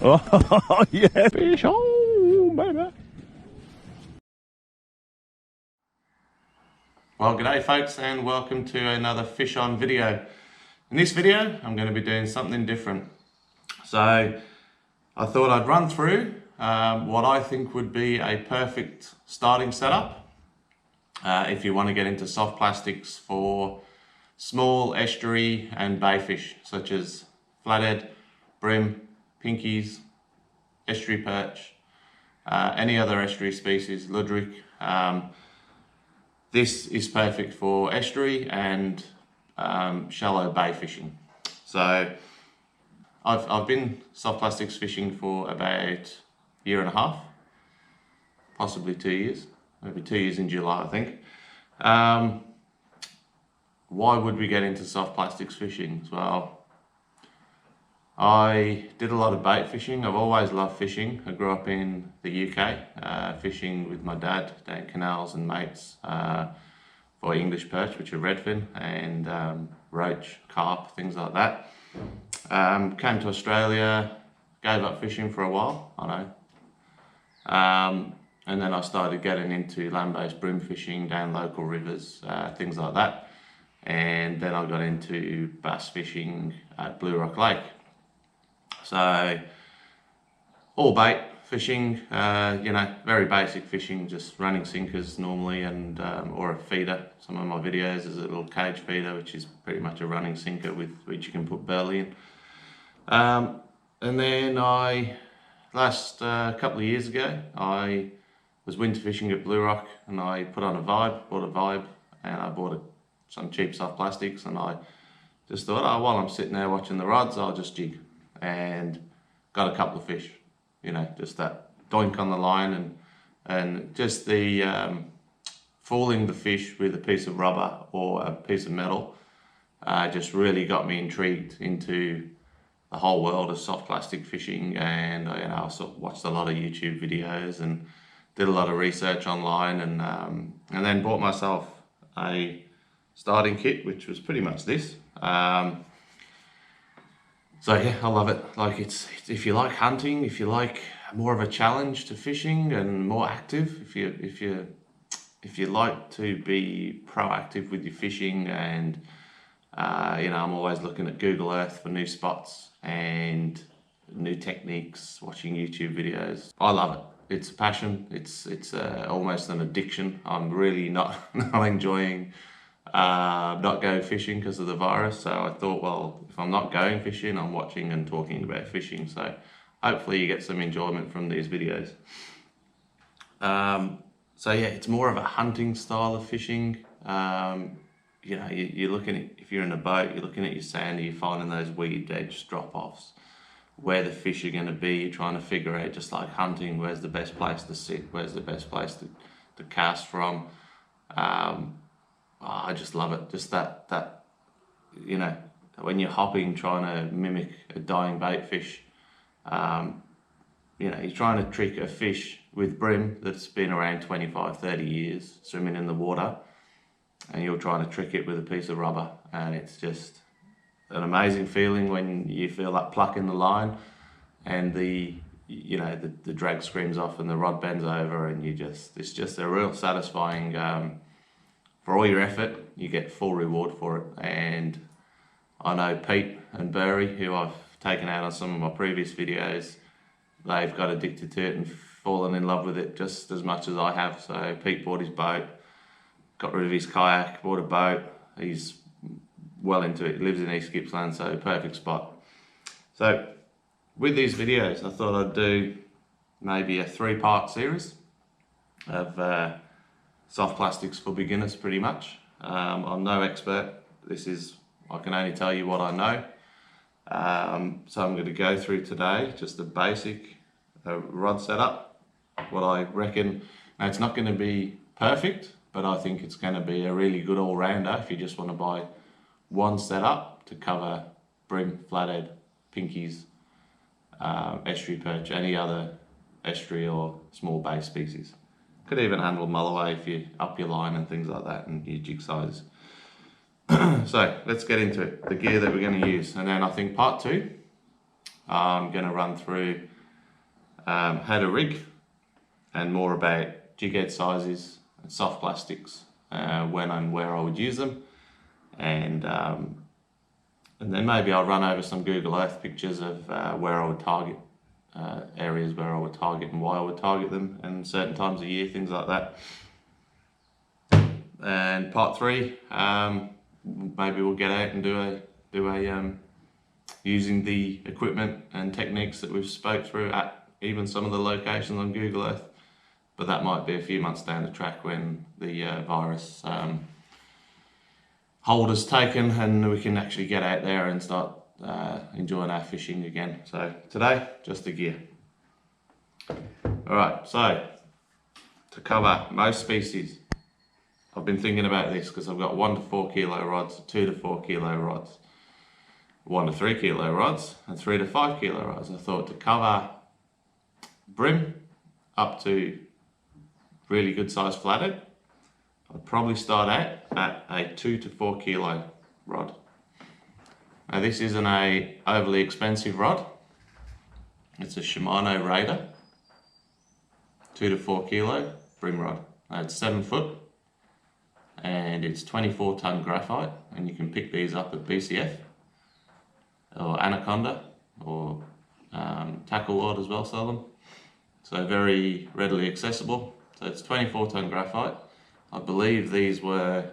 Oh, yeah. Fish on, baby. Well, g'day folks, and welcome to another fish on video. In this video, I'm going to be doing something different. So I thought I'd run through what I think would be a perfect starting setup if you want to get into soft plastics for small estuary and bay fish, such as flathead, brim, pinkies, estuary perch, any other estuary species, ludwig. This is perfect for estuary and shallow bay fishing. So I've been soft plastics fishing for about a year and a half, possibly 2 years, maybe 2 years in July, I think. Why would we get into soft plastics fishing? Well, I did a lot of bait fishing. I've always loved fishing. I grew up in the UK, fishing with my dad down canals and mates for English perch, which are redfin, and roach, carp, things like that. Came to Australia, gave up fishing for a while, I know. And then I started getting into land-based brim fishing down local rivers, things like that. And then I got into bass fishing at Blue Rock Lake. So all bait fishing, you know, very basic fishing, just running sinkers normally, and or a feeder. Some of my videos is a little cage feeder, which is pretty much a running sinker with which you can put burley in. And then last couple of years ago, I was winter fishing at Blue Rock, and I put on bought a vibe, and I bought some cheap soft plastics, and I just thought, oh, while I'm sitting there watching the rods, I'll just jig, and got a couple of fish, you know, just that doink on the line, and just the fooling the fish with a piece of rubber or a piece of metal just really got me intrigued into the whole world of soft plastic fishing. And you know, I sort of watched a lot of YouTube videos and did a lot of research online, and then bought myself a starting kit, which was pretty much this. So yeah, I love it. Like, it's if you like hunting, if you like more of a challenge to fishing and more active, if you like to be proactive with your fishing, and you know, I'm always looking at Google Earth for new spots and new techniques, watching YouTube videos. I love it. It's a passion. It's almost an addiction. I'm really not enjoying not going fishing because of the virus. So I thought, well, if I'm not going fishing, I'm watching and talking about fishing. So hopefully you get some enjoyment from these videos. So yeah, it's more of a hunting style of fishing. You know, you're looking at, if you're in a boat, you're looking at your sandy, you're finding those weed edge drop-offs, where the fish are going to be. You're trying to figure out, just like hunting, where's the best place to sit, where's the best place to cast from. I just love it. Just that, you know, when you're hopping, trying to mimic a dying bait fish, you know, you're trying to trick a fish with brim that's been around 25, 30 years swimming in the water, and you're trying to trick it with a piece of rubber. And it's just an amazing feeling when you feel that pluck in the line, and the drag screams off and the rod bends over, and it's just a real satisfying, for all your effort, you get full reward for it. And I know Pete and Burry, who I've taken out on some of my previous videos, they've got addicted to it and fallen in love with it just as much as I have. So Pete bought his boat, got rid of his kayak, bought a boat. He's well into it. He lives in East Gippsland, so perfect spot. So with these videos, I thought I'd do maybe a 3-part series of soft plastics for beginners, pretty much. I'm no expert. I can only tell you what I know. So I'm going to go through today just the basic rod setup, what I reckon. Now, it's not going to be perfect, but I think it's going to be a really good all-rounder if you just want to buy one setup to cover brim, flathead, pinkies, estuary perch, any other estuary or small bay species. Could even handle mulloway if you up your line and things like that, and your jig size. So let's get into it, the gear that we're going to use. And then I think part 2, I'm going to run through how to rig, and more about jig head sizes and soft plastics, when and where I would use them, and then maybe I'll run over some Google Earth pictures of where I would target, areas where I would target and why I would target them, and certain times of year, things like that. And part 3, maybe we'll get out and do a using the equipment and techniques that we've spoke through at even some of the locations on Google Earth, but that might be a few months down the track when the virus hold is taken and we can actually get out there and start enjoying our fishing again. So today, just the gear. Alright, so to cover most species, I've been thinking about this because I've got 1 to 4 kilo rods, 2 to 4 kilo rods, 1 to 3 kilo rods, and 3 to 5 kilo rods. I thought to cover brim up to really good size flathead, I'd probably start out at a 2 to 4 kilo rod. Now this isn't a overly expensive rod. It's a Shimano Raider 2 to 4 kilo brim rod. Now it's 7 foot and it's 24 ton graphite, and you can pick these up at BCF or Anaconda or Tackle Lord as well, sell them. So very readily accessible. So it's 24 ton graphite. I believe these were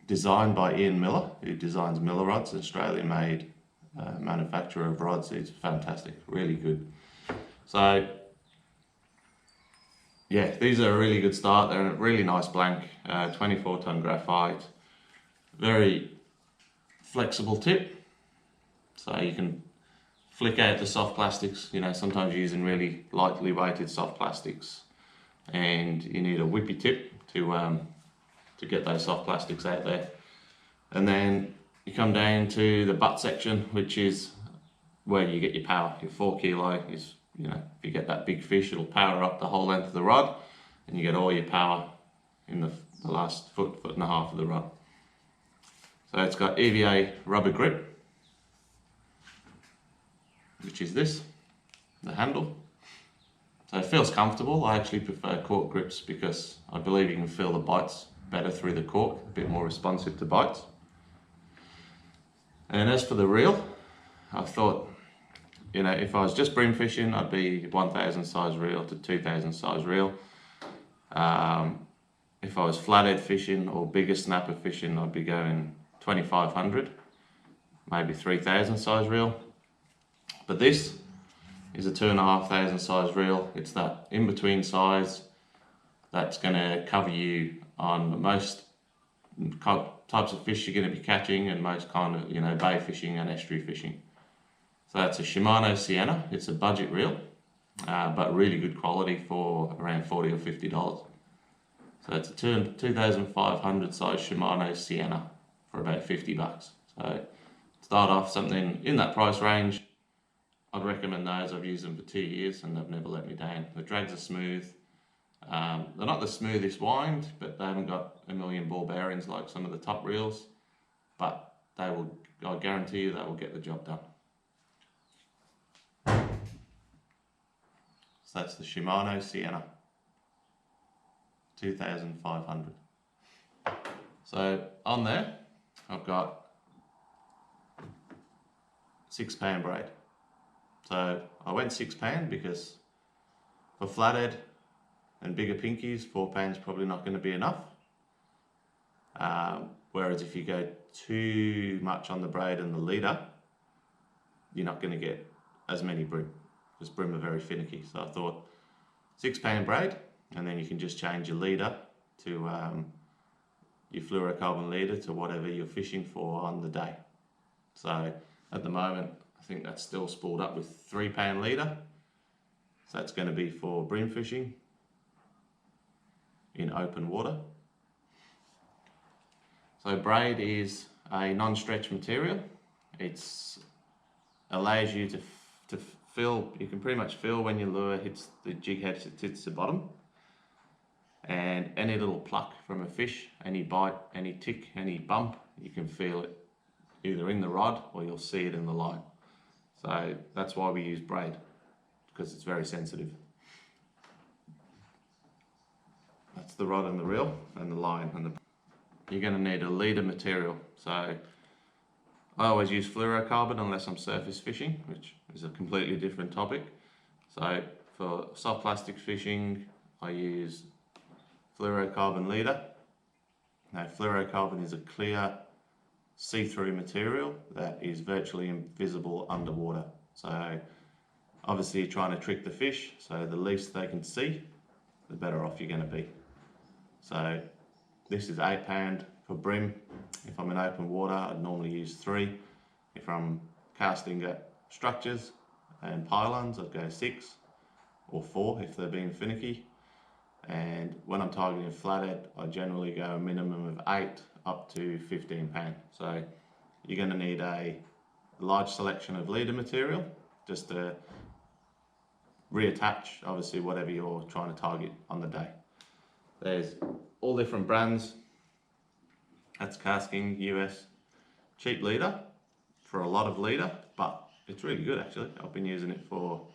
designed by Ian Miller, who designs Miller rods, an Australian made manufacturer of rods. He's fantastic, really good. So yeah, these are a really good start. They're a really nice blank, 24 ton graphite, very flexible tip, so you can flick out the soft plastics. You know, sometimes you're using really lightly weighted soft plastics and you need a whippy tip to get those soft plastics out there. And then you come down to the butt section, which is where you get your power. Your 4 kilo is, you know, if you get that big fish, it'll power up the whole length of the rod, and you get all your power in the last foot and a half of the rod. So it's got EVA rubber grip, which is this, the handle. So it feels comfortable. I actually prefer cork grips because I believe you can feel the bites better through the cork, a bit more responsive to bites. And as for the reel, I thought, you know, if I was just bream fishing, I'd be 1000 size reel to 2000 size reel. If I was flathead fishing or bigger snapper fishing, I'd be going 2500, maybe 3000 size reel. But this is a 2500 size reel. It's that in-between size that's going to cover you on most types of fish you're going to be catching and most kind of, you know, bay fishing and estuary fishing. So that's a Shimano Sienna. It's a budget reel, but really good quality for around $40 or $50. So it's a 2500 size Shimano Sienna for about $50. So start off something in that price range. I'd recommend those. I've used them for 2 years and they've never let me down. The drags are smooth. They're not the smoothest wind, but they haven't got a million ball bearings like some of the top reels, but they will, I guarantee you, they will get the job done. So that's the Shimano Sienna 2500. So on there I've got 6-pound braid. So I went 6-pound because for flathead and bigger pinkies, 4 pounds probably not going to be enough. Whereas if you go too much on the braid and the leader, you're not going to get as many brim, because brim are very finicky. So I thought 6-pound braid, and then you can just change your leader to your fluorocarbon leader to whatever you're fishing for on the day. So at the moment, I think that's still spooled up with 3-pound leader. So that's going to be for bream fishing in open water. So braid is a non-stretch material. It allows you to feel, you can pretty much feel when your lure hits the jig head, it hits the bottom. And any little pluck from a fish, any bite, any tick, any bump, you can feel it either in the rod or you'll see it in the line. So that's why we use braid, because it's very sensitive. That's the rod and the reel and the line and the. You're going to need a leader material. So I always use fluorocarbon unless I'm surface fishing, which is a completely different topic. So for soft plastic fishing, I use fluorocarbon leader. Now fluorocarbon is a clear see-through material that is virtually invisible underwater. So obviously you're trying to trick the fish, so the least they can see, the better off you're going to be. So this is 8 pound for brim. If I'm in open water, I'd normally use 3. If I'm casting at structures and pylons, I'd go 6 or 4 if they're being finicky. And when I'm targeting a flathead, I generally go a minimum of 8 up to 15 pound. So you're going to need a large selection of leader material just to reattach, obviously, whatever you're trying to target on the day. There's all different brands. That's Casking US. Cheap leader for a lot of leader, but it's really good actually. I've been using it for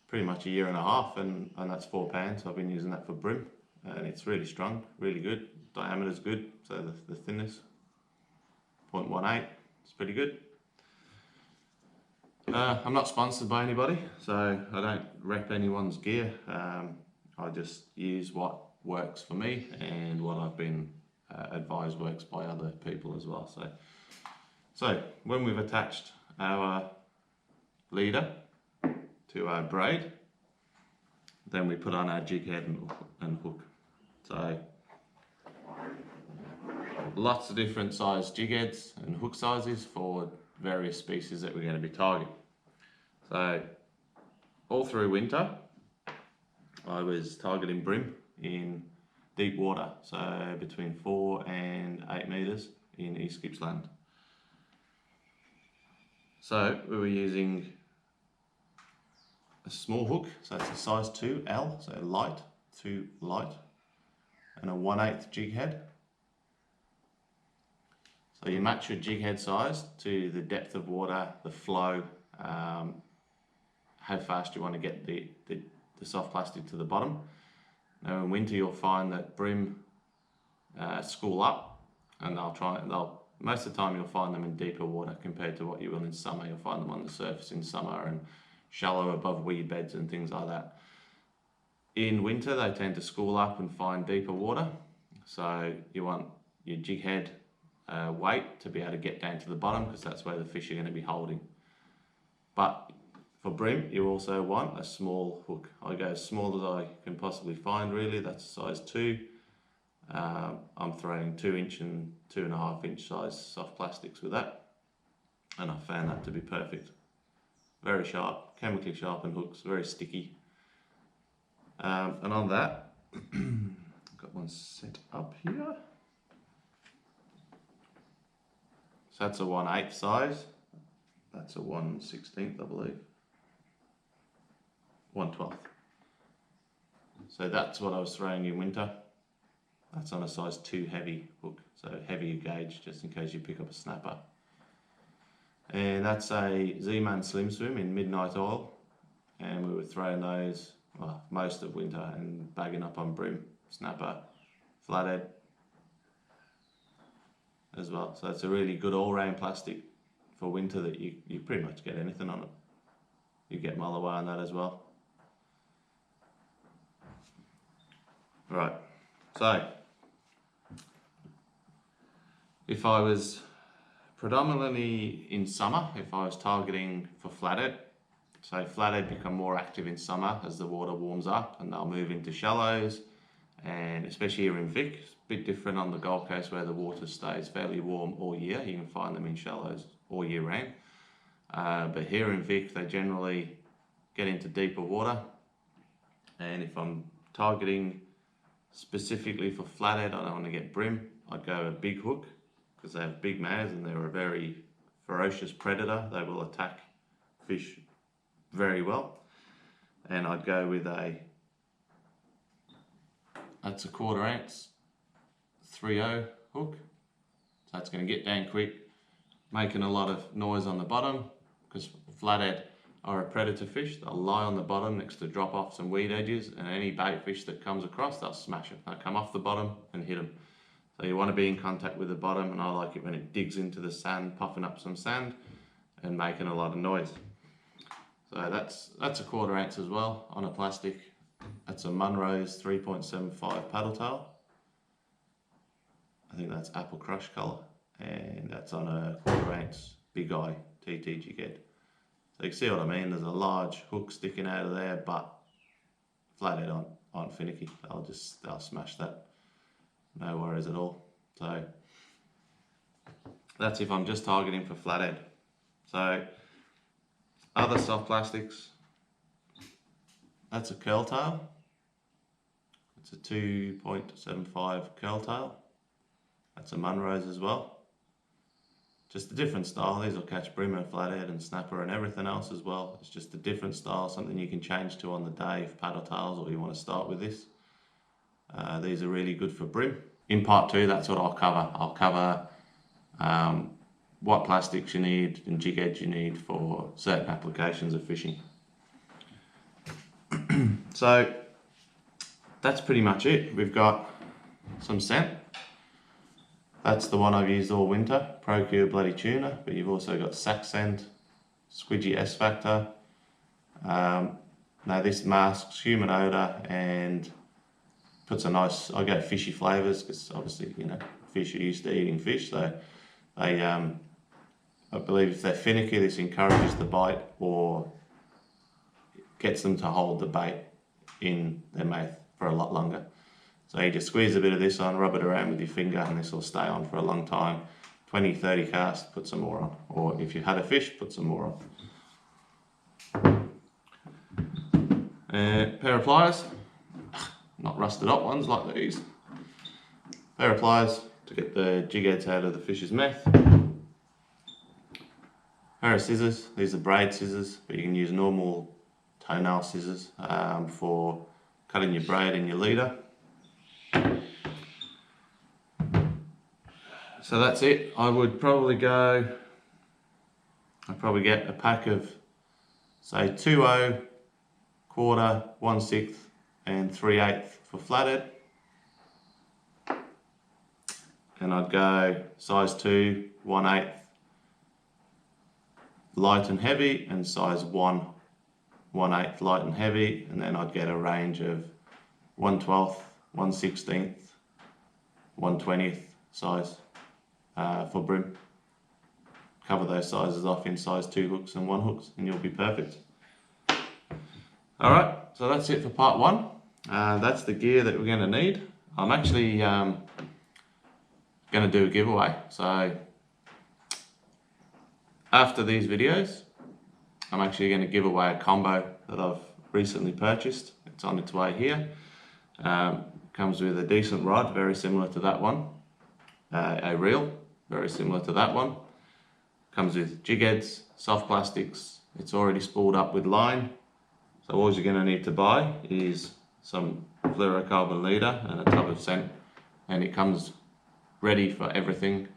pretty much a year and a half, and that's 4 pounds. I've been using that for brim, and it's really strong, really good. Diameter's good, so the thinness, 0.18, it's pretty good. I'm not sponsored by anybody, so I don't rep anyone's gear. I just use what works for me and what I've been advised works by other people as well. So when we've attached our leader to our braid, then we put on our jig head and hook. So lots of different size jig heads and hook sizes for various species that we're going to be targeting. So all through winter I was targeting brim in deep water, so between 4 and 8 meters in East Gippsland. So we were using a small hook, so it's a size 2L, so light to light, and a 1/8 jig head. So you match your jig head size to the depth of water, the flow, how fast you want to get the soft plastic to the bottom. Now in winter you'll find that brim school up, and most of the time you'll find them in deeper water compared to what you will in summer. You'll find them on the surface in summer and shallow above weed beds and things like that. In winter they tend to school up and find deeper water, so you want your jig head weight to be able to get down to the bottom, because that's where the fish are going to be holding. But for brim you also want a small hook. I go as small as I can possibly find, really. That's size 2. I'm throwing 2-inch and 2.5-inch size soft plastics with that, and I found that to be perfect. Very sharp, chemically sharpened hooks, very sticky. And on that, got one set up here. So that's a 1/8 size. That's a 1/16, I believe. 1/12. So that's what I was throwing in winter. That's on a size 2 heavy hook, so heavier gauge, just in case you pick up a snapper. And that's a Z-Man Slim Swim in Midnight Oil, and we were throwing those most of winter and bagging up on brim, snapper, flathead as well. So it's a really good all-round plastic for winter that you pretty much get anything on it. You get Mulloway on that as well. Right, so if I was predominantly in summer, if I was targeting for flathead, so flathead become more active in summer as the water warms up and they'll move into shallows, and especially here in Vic, it's a bit different on the Gold Coast where the water stays fairly warm all year. You can find them in shallows all year round. But here in Vic, they generally get into deeper water, and if I'm targeting specifically for flathead, I don't want to get brim, I'd go a big hook, because they have big mouths and they're a very ferocious predator. They will attack fish very well. And I'd go with that's a 1/4 ounce 3/0 hook. So it's going to get down quick, making a lot of noise on the bottom, because flathead are a predator fish. They'll lie on the bottom next to drop offs and weed edges, and any bait fish that comes across, they'll smash it. They'll come off the bottom and hit them. So you want to be in contact with the bottom, and I like it when it digs into the sand, puffing up some sand and making a lot of noise. So that's a 1/4 ounce as well on a plastic. That's a Munro's 3.75 paddle tail. I think that's apple crush colour, and that's on a 1/4 ounce Big Eye TT Jig Head. So you can see what I mean. There's a large hook sticking out of there, but flathead aren't finicky. They'll smash that. No worries at all. So that's if I'm just targeting for flathead. So other soft plastics. That's a curl tail. It's a 2.75 curl tail. That's a Munro's as well. Just a different style. These will catch brim and flathead and snapper and everything else as well. It's just a different style, something you can change to on the day if paddle tails, or you want to start with this. These are really good for brim. In part 2, that's what I'll cover. I'll cover what plastics you need and jig heads you need for certain applications of fishing. So that's pretty much it. We've got some scent. That's the one I've used all winter, Procure Bloody Tuna, but you've also got Sac Scent, Squeegee S Factor. Now this masks human odour and puts a nice, I go fishy flavours, because obviously, you know, fish are used to eating fish, so they, I believe if they're finicky, this encourages the bite or gets them to hold the bait in their mouth for a lot longer. So you just squeeze a bit of this on, rub it around with your finger, and this will stay on for a long time. 20, 30 casts, put some more on. Or if you had a fish, put some more on. Pair of pliers, not rusted up ones like these. Pair of pliers to get the jig heads out of the fish's mouth. Pair of scissors, these are braid scissors, but you can use normal toenail scissors for cutting your braid and your leader. So that's it. I'd probably get a pack of, say, 2/0, 1/4, 1/6 and 3/8 for flathead. And I'd go size 2, 1/8 light and heavy, and size 1, 1/8 light and heavy, and then I'd get a range of 1/12, 1/16, 1/20 size for brim. Cover those sizes off in size 2 hooks and 1 hooks, and you'll be perfect. Alright, so that's it for part 1. That's the gear that we're going to need. I'm actually going to do a giveaway. So after these videos, I'm actually going to give away a combo that I've recently purchased. It's on its way here. Comes with a decent rod, very similar to that one. A reel, very similar to that one. Comes with jig heads, soft plastics. It's already spooled up with line. So all you're going to need to buy is some fluorocarbon leader and a tub of scent, and it comes ready for everything.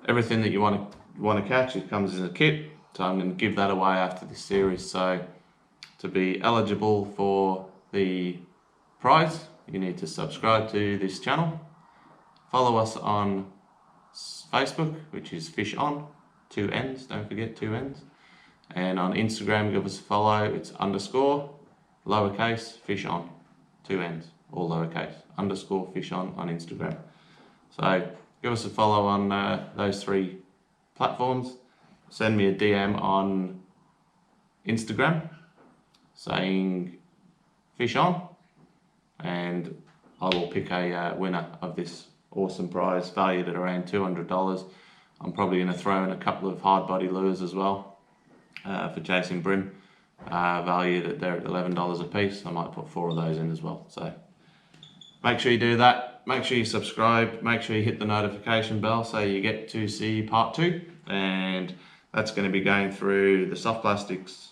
Everything that you want to catch, it comes in a kit. So I'm going to give that away after this series. So to be eligible for the prize, you need to subscribe to this channel. Follow us on Facebook, which is Fish On, 2 N's, don't forget 2 N's. And on Instagram, give us a follow, it's _ lowercase fish on, 2 N's, all lowercase, _ fish on Instagram. So give us a follow on those 3 platforms. Send me a DM on Instagram saying fish on, and I will pick a winner of this awesome prize valued at around $200. I'm probably going to throw in a couple of hard body lures as well for chasing brim, valued at they're at $11 a piece. I might put 4 of those in as well. So make sure you do that. Make sure you subscribe. Make sure you hit the notification bell so you get to see part 2. And that's going to be going through the soft plastics,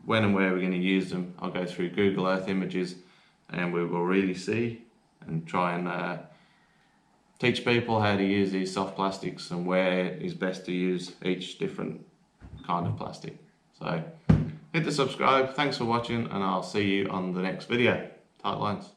when and where we're going to use them. I'll go through Google Earth images, and we will really see and try and teach people how to use these soft plastics and where is best to use each different kind of plastic. So hit the subscribe, thanks for watching, and I'll see you on the next video. Tight lines.